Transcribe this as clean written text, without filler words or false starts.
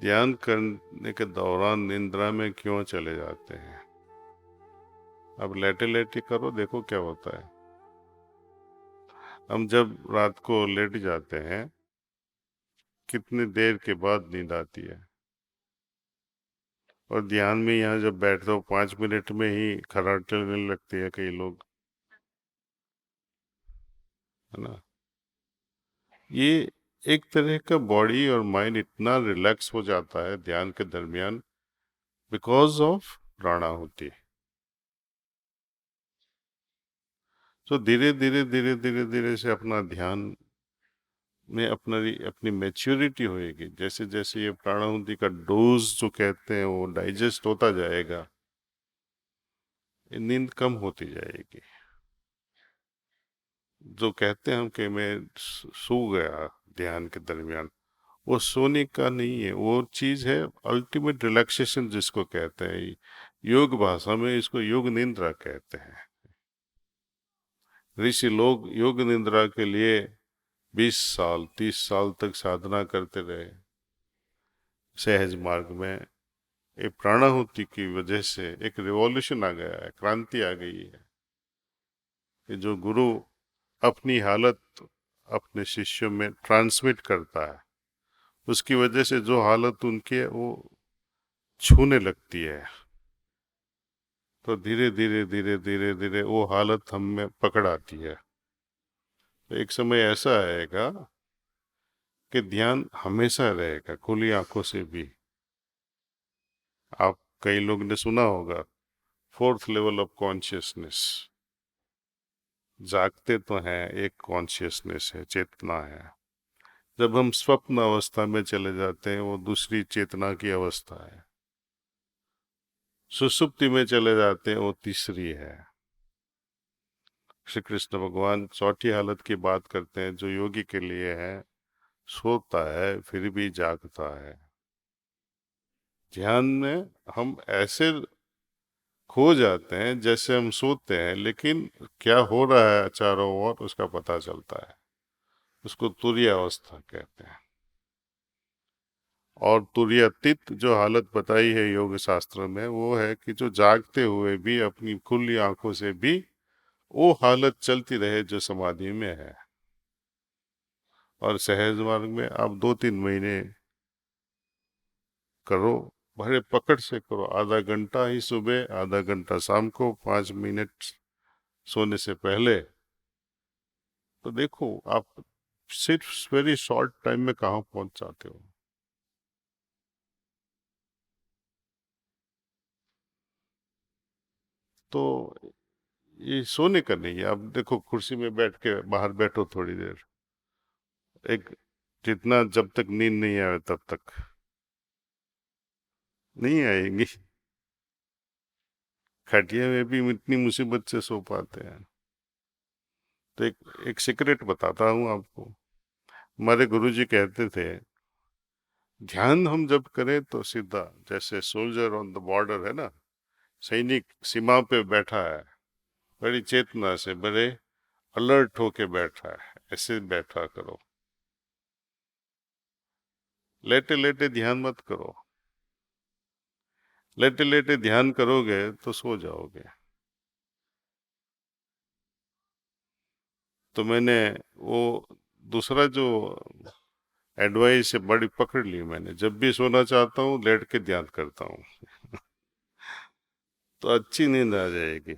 ध्यान करने के दौरान निद्रा में क्यों चले जाते हैं? अब लेटे लेटे करो, देखो क्या होता है। हम जब रात को लेट जाते हैं, कितनी देर के बाद नींद आती है। और ध्यान में यहाँ जब बैठते हो 5 मिनट में ही खर्राटे चलने लगती है कई लोग, है ना। ये एक तरह का बॉडी और माइंड इतना रिलैक्स हो जाता है ध्यान के दरमियान, बिकॉज ऑफ प्राणाहुति। तो धीरे धीरे धीरे धीरे धीरे से अपना ध्यान में अपनी मैच्योरिटी होएगी। जैसे जैसे ये प्राणाहुति का डोज जो कहते हैं वो डाइजेस्ट होता जाएगा, ये नींद कम होती जाएगी। जो कहते हैं हम कि मैं सो गया ध्यान के दरमियान, वो सोने का नहीं है, वो चीज है अल्टीमेट रिलैक्सेशन जिसको कहते हैं। योग भाषा में इसको योग निद्रा कहते हैं। ऋषि लोग योग निद्रा के लिए 20 साल 30 साल तक साधना करते रहे। सहज मार्ग में ये प्राणाहुति की वजह से एक रिवॉल्यूशन आ गया है, क्रांति आ गई है कि जो गुरु अपनी हालत अपने शिष्यों में ट्रांसमिट करता है, उसकी वजह से जो हालत उनकी है वो छूने लगती है। तो धीरे धीरे धीरे धीरे धीरे वो हालत हम में पकड़ आती है। तो एक समय ऐसा आएगा कि ध्यान हमेशा रहेगा खुली आंखों से भी। आप कई लोग ने सुना होगा फोर्थ लेवल ऑफ कॉन्शियसनेस। जागते तो हैं, एक कॉन्शियसनेस है, चेतना है। जब हम स्वप्न अवस्था में चले जाते हैं वो दूसरी चेतना की अवस्था है। सुसुप्ति में चले जाते हैं वो तीसरी है। श्री कृष्ण भगवान चौथी हालत की बात करते हैं जो योगी के लिए है, सोता है फिर भी जागता है। ध्यान में हम ऐसे खो जाते हैं जैसे हम सोते हैं, लेकिन क्या हो रहा है चारों ओर उसका पता चलता है। उसको तुरीय अवस्था कहते हैं। और तुरीयातीत जो हालत बताई है योग शास्त्र में वो है कि जो जागते हुए भी अपनी खुली आंखों से भी वो हालत चलती रहे जो समाधि में है। और सहज मार्ग में आप 2-3 महीने करो, बड़े पकड़ से करो। आधा घंटा ही सुबह, आधा घंटा शाम को, 5 मिनट सोने से पहले। तो देखो आप सिर्फ वेरी शॉर्ट टाइम में कहाँ पहुंच जाते हो। तो ये सोने का नहीं है। आप देखो कुर्सी में बैठ के बाहर बैठो थोड़ी देर, एक जितना जब तक नींद नहीं आए तब तक नहीं आएंगी। खटिया में भी इतनी मुसीबत से सो पाते हैं। तो एक सीक्रेट बताता हूँ आपको। हमारे गुरुजी कहते थे ध्यान हम जब करें तो सीधा, जैसे सोल्जर ऑन द बॉर्डर है ना, सैनिक सीमा पे बैठा है, बड़ी चेतना से, बड़े अलर्ट होके बैठा है, ऐसे बैठा करो। लेटे लेटे ध्यान मत करो। लेटे लेटे ध्यान करोगे तो सो जाओगे। तो मैंने वो दूसरा जो एडवाइस है बड़ी पकड़ ली मैंने। जब भी सोना चाहता हूँ लेट के ध्यान करता हूँ तो अच्छी नींद आ जाएगी।